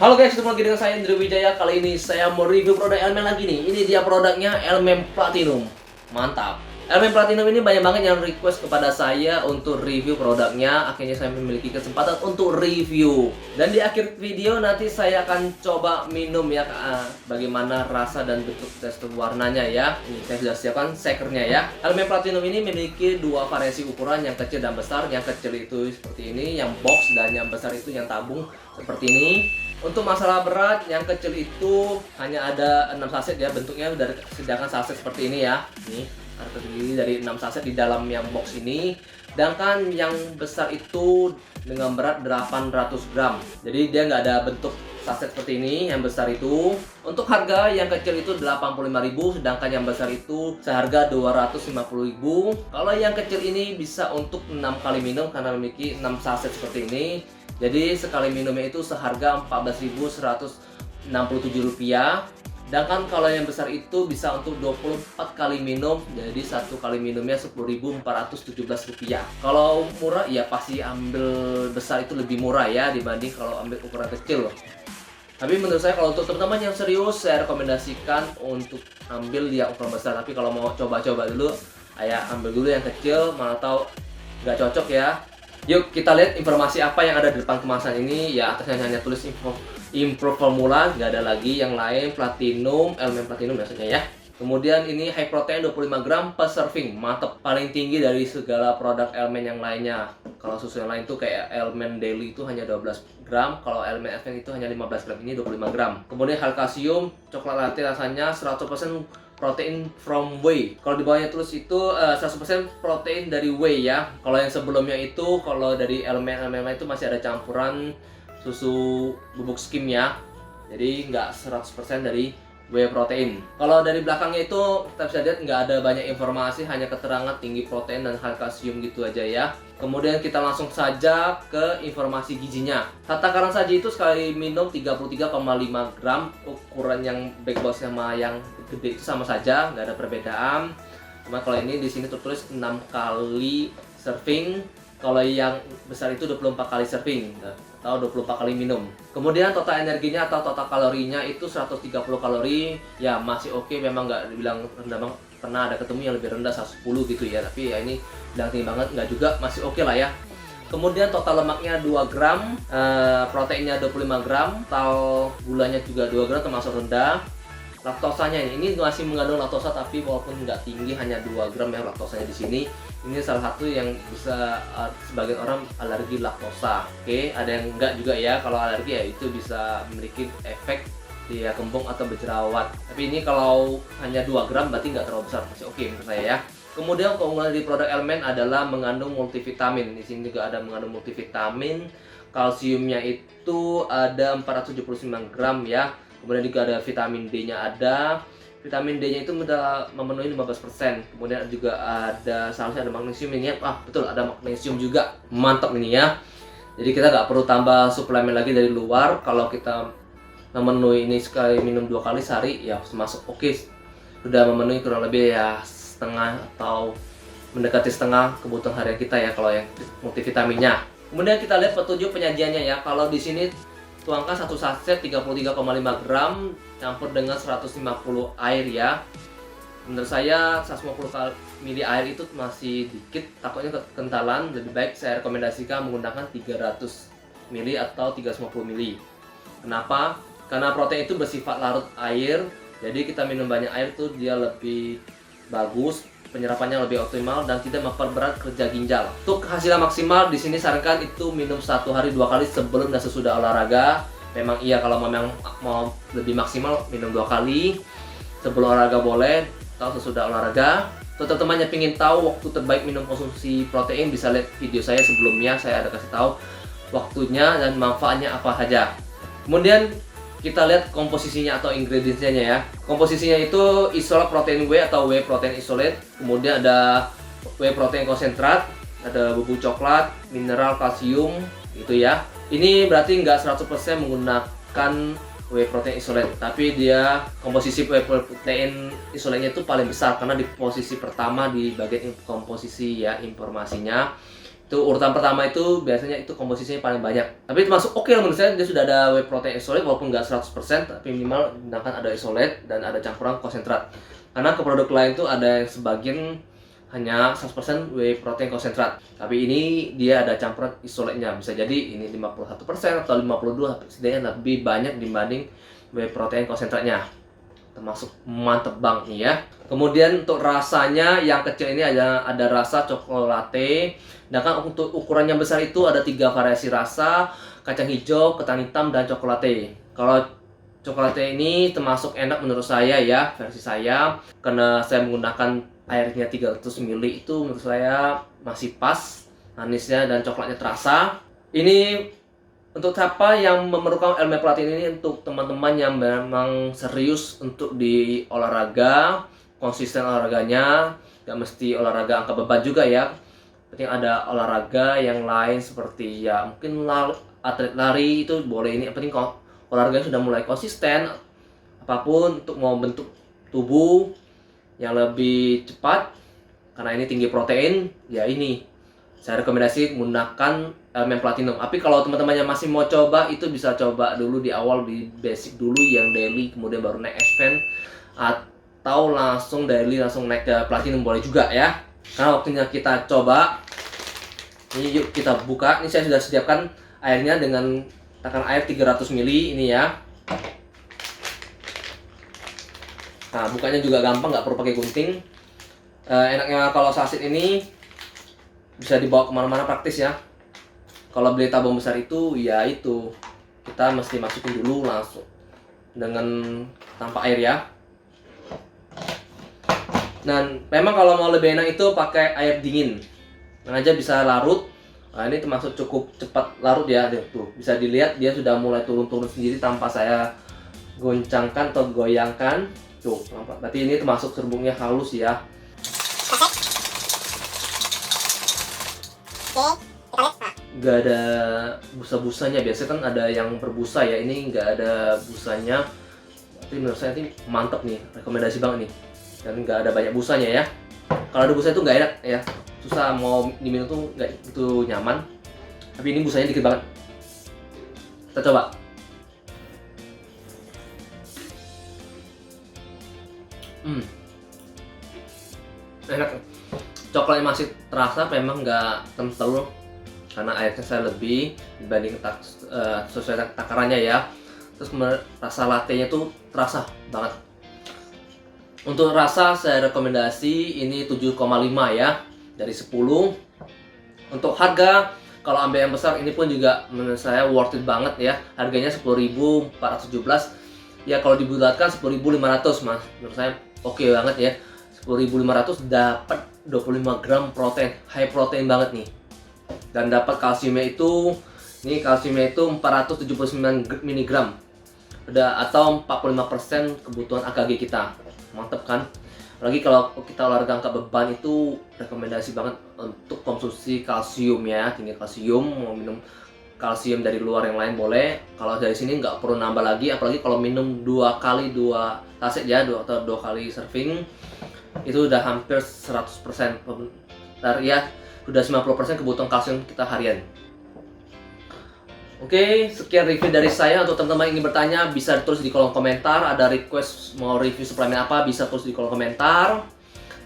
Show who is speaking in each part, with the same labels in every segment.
Speaker 1: Halo guys, ketemu lagi dengan saya Indra Wijaya. Kali ini saya mau review produk Elmen lagi nih. Ini dia produknya, Elmen Platinum. Mantap. Elmen Platinum ini banyak banget yang request kepada saya untuk review produknya. Akhirnya saya memiliki kesempatan untuk review. Dan di akhir video nanti saya akan coba minum ya, bagaimana rasa dan bentuk tekstur warnanya ya. Ini saya sudah siapkan shakernya ya. Elmen Platinum ini memiliki dua variasi ukuran, yang kecil dan besar. Yang kecil itu seperti ini, yang box, dan yang besar itu yang tabung seperti ini. Untuk masalah berat, yang kecil itu hanya ada 6 saset ya, bentuknya dari sedangkan saset seperti ini ya. Nih, terdiri dari 6 saset di dalam yang box ini. Sedangkan yang besar itu dengan berat 800 gram. Jadi dia nggak ada bentuk saset seperti ini, yang besar itu. Untuk harga yang kecil itu 85.000, sedangkan yang besar itu seharga 250.000. Kalau yang kecil ini bisa untuk 6 kali minum karena memiliki 6 saset seperti ini. Jadi sekali minumnya itu seharga Rp14.167. Sedangkan kalau yang besar itu bisa untuk 24 kali minum. Jadi satu kali minumnya Rp10.417. Kalau murah ya pasti ambil besar itu lebih murah ya dibanding kalau ambil ukuran kecil. Tapi menurut saya kalau untuk teman-teman yang serius, saya rekomendasikan untuk ambil yang ukuran besar. Tapi kalau mau coba-coba dulu, ya ambil dulu yang kecil, mana tahu nggak cocok ya. Yuk kita lihat informasi apa yang ada di depan kemasan ini. Ya atasnya hanya tulis info formula, nggak ada lagi yang lain. Platinum, Elmen Platinum biasanya ya. Kemudian ini high protein 25 gram per serving, mantep, paling tinggi dari segala produk Elmen yang lainnya. Kalau susu yang lain tuh kayak Elmen Daily itu hanya 12 gram, kalau Elmen Advance itu hanya 15 gram, ini 25 gram. Kemudian high kalsium, coklat latte rasanya 100% protein from whey. Kalau di bawahnya tulis itu 100% protein dari whey ya. Kalau yang sebelumnya itu, kalau dari Elmen itu masih ada campuran susu bubuk skim ya. Jadi nggak 100% dari whey protein. Kalau dari belakangnya itu kita bisa lihat nggak ada banyak informasi, hanya keterangan tinggi protein dan high kalsium gitu aja ya. Kemudian kita langsung saja ke informasi gizinya. Takaran saji itu sekali minum 33,5 gram. Ukuran yang big box sama yang gede itu sama saja, nggak ada perbedaan. Cuma kalau ini di sini tertulis 6 kali serving. Kalau yang besar itu 24 kali serving atau 24 kali minum. Kemudian total energinya atau total kalorinya itu 130 kalori. Ya masih oke, memang nggak dibilang rendah banget. Pernah ada ketemu yang lebih rendah 110 gitu ya. Tapi ya ini bilang tinggi banget nggak juga, masih oke lah ya. Kemudian total lemaknya 2 gram, proteinnya 25 gram, total gulanya juga 2 gram termasuk rendah. Laktosanya ini masih mengandung laktosa, tapi walaupun nggak tinggi, hanya 2 gram ya laktosanya di sini. Ini salah satu yang bisa sebagian orang alergi laktosa. Oke, ada yang enggak juga ya. Kalau alergi ya itu bisa memiliki efek dia kembung atau berjerawat. Tapi ini kalau hanya 2 gram berarti nggak terlalu besar, masih oke menurut saya ya. Kemudian keunggulan di produk Elmen adalah mengandung multivitamin. Di sini juga ada mengandung multivitamin. Kalsiumnya itu ada 479 gram ya. Kemudian juga ada vitamin D-nya ada. Vitamin D-nya itu memenuhi 15%. Kemudian juga ada seharusnya ada magnesium ini ya. Betul, ada magnesium juga. Mantap ini ya. Jadi kita nggak perlu tambah suplemen lagi dari luar. Kalau kita memenuhi ini sekali minum 2 kali sehari ya termasuk oke. Sudah memenuhi kurang lebih ya setengah atau mendekati setengah kebutuhan harian kita ya kalau yang multivitaminnya. Kemudian kita lihat petunjuk penyajiannya ya. Kalau di sini tuangkan satu saset 33,5 gram campur dengan 150 air ya. Menurut saya 150 ml air itu masih dikit, takutnya kekentalan. Lebih baik saya rekomendasikan menggunakan 300 ml atau 350 ml. Kenapa? Karena protein itu bersifat larut air. Jadi kita minum banyak air tuh dia lebih bagus, penyerapannya lebih optimal dan tidak memperberat kerja ginjal. Untuk hasilnya maksimal di sini sarankan itu minum 1 hari 2 kali sebelum dan sesudah olahraga. Memang iya kalau memang mau lebih maksimal minum 2 kali. Sebelum olahraga boleh atau sesudah olahraga. Untuk teman-teman yang ingin tahu waktu terbaik minum konsumsi protein bisa lihat video saya sebelumnya, saya ada kasih tahu waktunya dan manfaatnya apa saja. Kemudian kita lihat komposisinya atau ingredientsnya ya. Komposisinya itu isolate protein whey atau whey protein isolate, kemudian ada whey protein konsentrat, ada bubuk coklat, mineral kalsium gitu ya. Ini berarti nggak 100% menggunakan whey protein isolate, tapi dia komposisi whey protein isolate-nya itu paling besar karena di posisi pertama di bagian komposisi ya informasinya. Itu urutan pertama itu biasanya itu komposisinya paling banyak. Tapi termasuk oke lah menurut saya, dia sudah ada whey protein isolate walaupun nggak 100%, tapi minimal gunakan ada isolate dan ada campuran konsentrat. Karena ke produk lain tuh ada yang sebagian hanya 100% whey protein konsentrat. Tapi ini dia ada campuran isolate-nya. Bisa jadi ini 51% atau 52%, setidaknya lebih banyak dibanding whey protein konsentratnya. Termasuk mantep banget nih ya. Kemudian untuk rasanya yang kecil ini ada rasa cokolate. Sedangkan untuk ukuran yang besar itu ada 3 variasi rasa, kacang hijau, ketan hitam, dan cokolate. Kalau cokolate ini termasuk enak menurut saya ya, versi saya. Karena saya menggunakan airnya 300 ml itu menurut saya masih pas. Manisnya dan coklatnya terasa. Ini untuk siapa yang memerlukan elemen protein ini, untuk teman-teman yang memang serius untuk di olahraga, konsisten olahraganya, gak mesti olahraga angkat beban juga ya. Penting ada olahraga yang lain seperti ya mungkin atlet lari itu boleh, ini penting kok olahraganya sudah mulai konsisten, apapun untuk mau bentuk tubuh yang lebih cepat karena ini tinggi protein ya, ini saya rekomendasi menggunakan elemen platinum. Tapi kalau teman-teman yang masih mau coba itu bisa coba dulu di awal, di basic dulu yang daily, kemudian baru naik expand, atau langsung daily langsung naik ke platinum boleh juga ya. Karena waktunya kita coba. Ini yuk kita buka. Ini saya sudah sediakan airnya dengan takaran air 300 ml ini ya. Nah, bukanya juga gampang, nggak perlu pakai gunting. Enaknya kalau saset ini bisa dibawa kemana-mana, praktis ya. Kalau beli tabung besar itu ya itu kita mesti masukin dulu langsung dengan tanpa air ya. Dan memang kalau mau lebih enak itu pakai air dingin, aja bisa larut. Nah, ini termasuk cukup cepat larut ya. Tuh bisa dilihat dia sudah mulai turun-turun sendiri tanpa saya goncangkan atau goyangkan. Tuh, berarti ini termasuk serbuknya halus ya. Nggak ada busa-busanya, biasanya kan ada yang berbusa ya, ini nggak ada busanya. Tapi menurut saya ini mantep nih, rekomendasi banget nih. Dan nggak ada banyak busanya ya. Kalau ada busa itu nggak enak ya, susah mau diminum tuh nggak itu nyaman. Tapi ini busanya dikit banget. Kita coba. Enak. Coklatnya masih terasa, memang nggak kental karena airnya saya lebih dibanding sesuai takarannya ya. Terus rasa latte-nya tuh terasa banget. Untuk rasa saya rekomendasi ini 7,5 ya dari 10. Untuk harga kalau ambil yang besar ini pun juga menurut saya worth it banget ya. Harganya 10.417. Ya kalau dibulatkan 10.500 mas. Menurut saya oke banget ya. 10.500 dapat 25 gram protein, high protein banget nih. Dan dapat kalsiumnya itu, ini kalsiumnya itu 479 mg. Atau 45% kebutuhan AKG kita. Mantep kan? Apalagi kalau kita olahraga angkat beban itu rekomendasi banget untuk konsumsi kalsium ya, tinggi kalsium. Mau minum kalsium dari luar yang lain boleh. Kalau dari sini nggak perlu nambah lagi, apalagi kalau minum 2 kali 2 saset ya, atau 2 kali serving itu udah hampir 100% ya, udah 90% kebutuhan kalsium kita harian. Oke, sekian review dari saya. Untuk teman-teman yang ingin bertanya bisa tulis di kolom komentar. Ada request mau review suplemen apa bisa tulis di kolom komentar.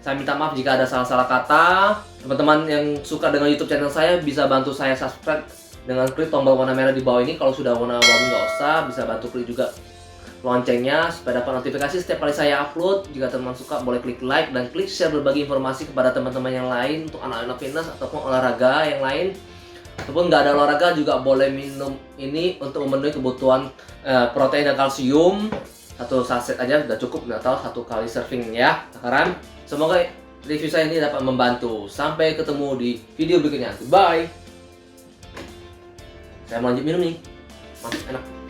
Speaker 1: Saya minta maaf jika ada salah-salah kata. Teman-teman yang suka dengan YouTube channel saya bisa bantu saya subscribe dengan klik tombol warna merah di bawah ini. Kalau sudah warna abu nggak usah, bisa bantu klik juga loncengnya supaya dapat notifikasi setiap kali saya upload. Jika teman suka boleh klik like dan klik share berbagi informasi kepada teman-teman yang lain untuk anak-anak fitness ataupun olahraga yang lain. Ataupun nggak ada olahraga juga boleh minum ini untuk memenuhi kebutuhan protein dan kalsium. 1 saset aja udah cukup, atau 1 kali serving ya takaran. Semoga review saya ini dapat membantu. Sampai ketemu di video berikutnya. Bye. Saya mau lanjut minum nih. Enak.